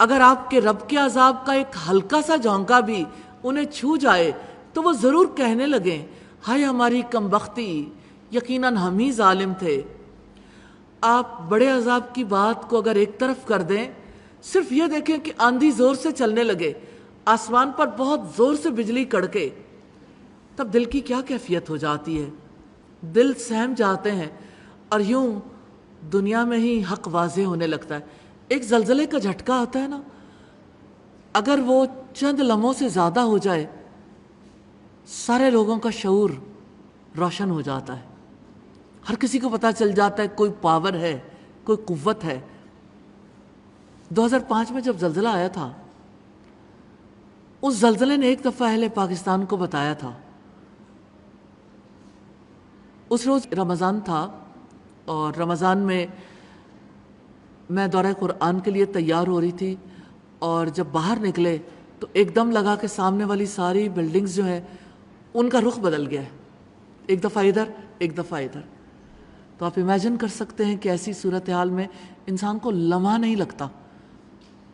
اگر آپ کے رب کے عذاب کا ایک ہلکا سا جھونکا بھی انہیں چھو جائے تو وہ ضرور کہنے لگیں ہائے ہماری کمبختی، یقیناً ہم ہی ظالم تھے۔ آپ بڑے عذاب کی بات کو اگر ایک طرف کر دیں، صرف یہ دیکھیں کہ آندھی زور سے چلنے لگے، آسمان پر بہت زور سے بجلی کڑکے، تب دل کی کیا کیفیت ہو جاتی ہے۔ دل سہم جاتے ہیں اور یوں دنیا میں ہی حق واضح ہونے لگتا ہے۔ ایک زلزلے کا جھٹکا آتا ہے نا، اگر وہ چند لمحوں سے زیادہ ہو جائے، سارے لوگوں کا شعور روشن ہو جاتا ہے، ہر کسی کو پتہ چل جاتا ہے کوئی پاور ہے، کوئی قوت ہے۔ 2005 میں جب زلزلہ آیا تھا، اس زلزلے نے ایک دفعہ اہل پاکستان کو بتایا تھا۔ اس روز رمضان تھا اور رمضان میں دورہ قرآن کے لیے تیار ہو رہی تھی، اور جب باہر نکلے تو ایک دم لگا کہ سامنے والی ساری بلڈنگز جو ہیں ان کا رخ بدل گیا ہے، ایک دفعہ ادھر ایک دفعہ ادھر۔ تو آپ امیجن کر سکتے ہیں کہ ایسی صورتحال میں انسان کو لمحہ نہیں لگتا،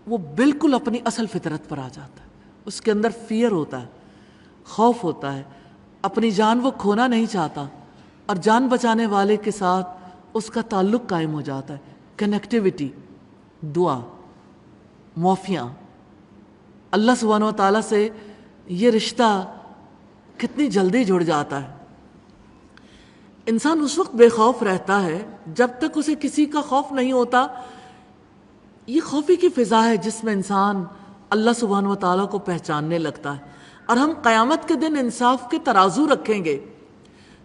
وہ بالکل اپنی اصل فطرت پر آ جاتا ہے۔ اس کے اندر فیئر ہوتا ہے، خوف ہوتا ہے، اپنی جان وہ کھونا نہیں چاہتا، اور جان بچانے والے کے ساتھ اس کا تعلق قائم ہو جاتا ہے، کنیکٹیوٹی، دعا، معافیاں۔ اللہ سبحانہ و تعالیٰ سے یہ رشتہ کتنی جلدی جڑ جاتا ہے۔ انسان اس وقت بے خوف رہتا ہے جب تک اسے کسی کا خوف نہیں ہوتا۔ یہ خوفی کی فضا ہے جس میں انسان اللہ سبحانہ و تعالیٰ کو پہچاننے لگتا ہے، اور ہم قیامت کے دن انصاف کے ترازو رکھیں گے،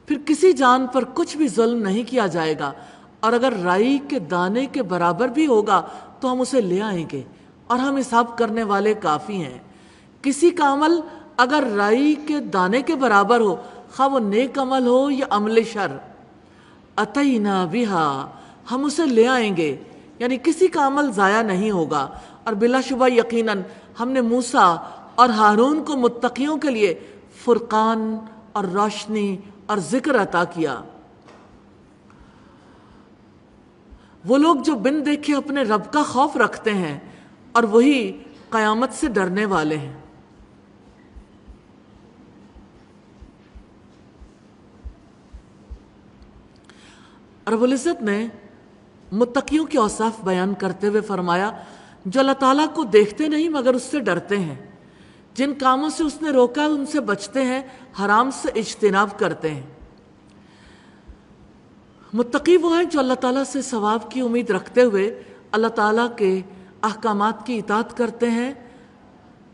پھر کسی جان پر کچھ بھی ظلم نہیں کیا جائے گا، اور اگر رائی کے دانے کے برابر بھی ہوگا تو ہم اسے لے آئیں گے، اور ہم حساب کرنے والے کافی ہیں۔ کسی کا عمل اگر رائی کے دانے کے برابر ہو، خواہ وہ نیک عمل ہو یا عمل شر، اتینا بہا، ہم اسے لے آئیں گے، یعنی کسی کا عمل ضائع نہیں ہوگا۔ اور بلا شبہ یقیناً ہم نے موسیٰ اور ہارون کو متقیوں کے لیے فرقان اور روشنی اور ذکر عطا کیا۔ وہ لوگ جو بن دیکھے اپنے رب کا خوف رکھتے ہیں، اور وہی قیامت سے ڈرنے والے ہیں۔ رب العزت نے متقیوں کے اوصاف بیان کرتے ہوئے فرمایا جو اللہ تعالیٰ کو دیکھتے نہیں مگر اس سے ڈرتے ہیں، جن کاموں سے اس نے روکا ان سے بچتے ہیں، حرام سے اجتناب کرتے ہیں۔ متقی وہ ہیں جو اللہ تعالیٰ سے ثواب کی امید رکھتے ہوئے اللہ تعالیٰ کے احکامات کی اطاعت کرتے ہیں،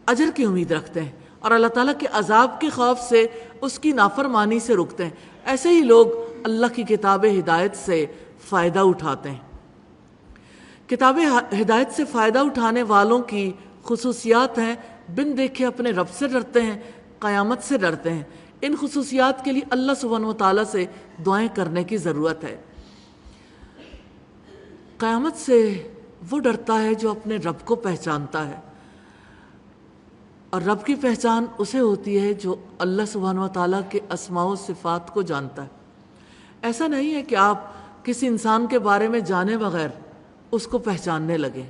اجر کی امید رکھتے ہیں، اور اللہ تعالیٰ کے عذاب کے خوف سے اس کی نافرمانی سے رکتے ہیں۔ ایسے ہی لوگ اللہ کی کتاب ہدایت سے فائدہ اٹھاتے ہیں۔ کتاب ہدایت سے فائدہ اٹھانے والوں کی خصوصیات ہیں بن دیکھے اپنے رب سے ڈرتے ہیں، قیامت سے ڈرتے ہیں۔ ان خصوصیات کے لیے اللہ سبحانہ و تعالیٰ سے دعائیں کرنے کی ضرورت ہے۔ قیامت سے وہ ڈرتا ہے جو اپنے رب کو پہچانتا ہے، اور رب کی پہچان اسے ہوتی ہے جو اللہ سبحانہ و تعالیٰ کے اسماء و صفات کو جانتا ہے۔ ایسا نہیں ہے کہ آپ کسی انسان کے بارے میں جانے بغیر اس کو پہچاننے لگیں،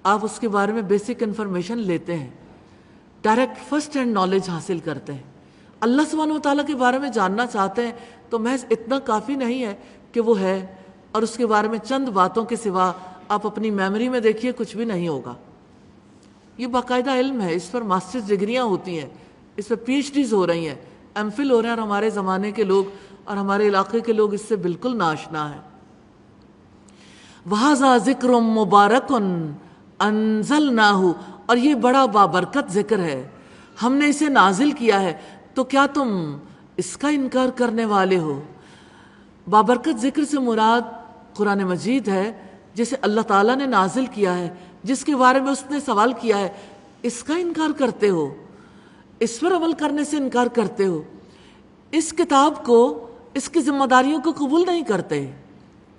آپ اس کے بارے میں بیسک انفارمیشن لیتے ہیں، ڈائریکٹ فرسٹ ہینڈ نالج حاصل کرتے ہیں۔ اللہ سبحانہ و تعالیٰ کے بارے میں جاننا چاہتے ہیں تو محض اتنا کافی نہیں ہے کہ وہ ہے، اور اس کے بارے میں چند باتوں کے سوا آپ اپنی میموری میں دیکھیے کچھ بھی نہیں ہوگا۔ یہ باقاعدہ علم ہے، اس پر ماسٹرز ڈگریاں ہوتی ہیں، اس پر پی ایچ ڈیز ہو رہی ہیں، ایم فل ہو رہے ہیں، اور ہمارے زمانے کے لوگ اور ہمارے علاقے کے لوگ اس سے بالکل ناآشنا ہیں۔ وَهَذَا ذِكْرٌ مُبَارَكٌ أَنزَلْنَاهُ، اور یہ بڑا بابرکت ذکر ہے، ہم نے اسے نازل کیا ہے، تو کیا تم اس کا انکار کرنے والے ہو؟ بابرکت ذکر سے مراد قرآن مجید ہے جسے اللہ تعالیٰ نے نازل کیا ہے، جس کے بارے میں اس نے سوال کیا ہے، اس کا انکار کرتے ہو، اس پر عمل کرنے سے انکار کرتے ہو، اس کتاب کو، اس کی ذمہ داریوں کو قبول نہیں کرتے،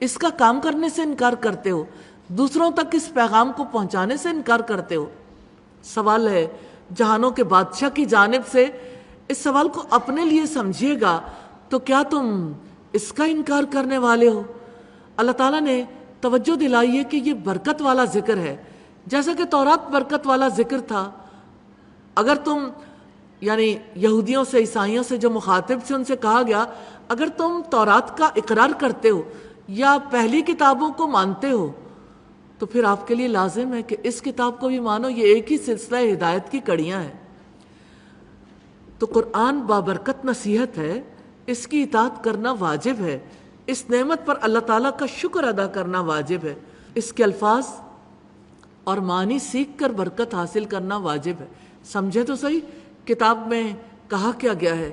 اس کا کام کرنے سے انکار کرتے ہو، دوسروں تک اس پیغام کو پہنچانے سے انکار کرتے ہو۔ سوال ہے جہانوں کے بادشاہ کی جانب سے، اس سوال کو اپنے لیے سمجھیے گا، تو کیا تم اس کا انکار کرنے والے ہو؟ اللہ تعالیٰ نے توجہ دلائی ہے کہ یہ برکت والا ذکر ہے، جیسا کہ تورات برکت والا ذکر تھا، اگر تم یعنی یہودیوں سے، عیسائیوں سے جو مخاطب سے، ان سے کہا گیا اگر تم تورات کا اقرار کرتے ہو یا پہلی کتابوں کو مانتے ہو تو پھر آپ کے لیے لازم ہے کہ اس کتاب کو بھی مانو، یہ ایک ہی سلسلہ ہدایت کی کڑیاں ہیں۔ تو قرآن بابرکت نصیحت ہے، اس کی اطاعت کرنا واجب ہے، اس نعمت پر اللہ تعالیٰ کا شکر ادا کرنا واجب ہے، اس کے الفاظ اور معنی سیکھ کر برکت حاصل کرنا واجب ہے۔ سمجھے تو صحیح کتاب میں کہا کیا گیا ہے۔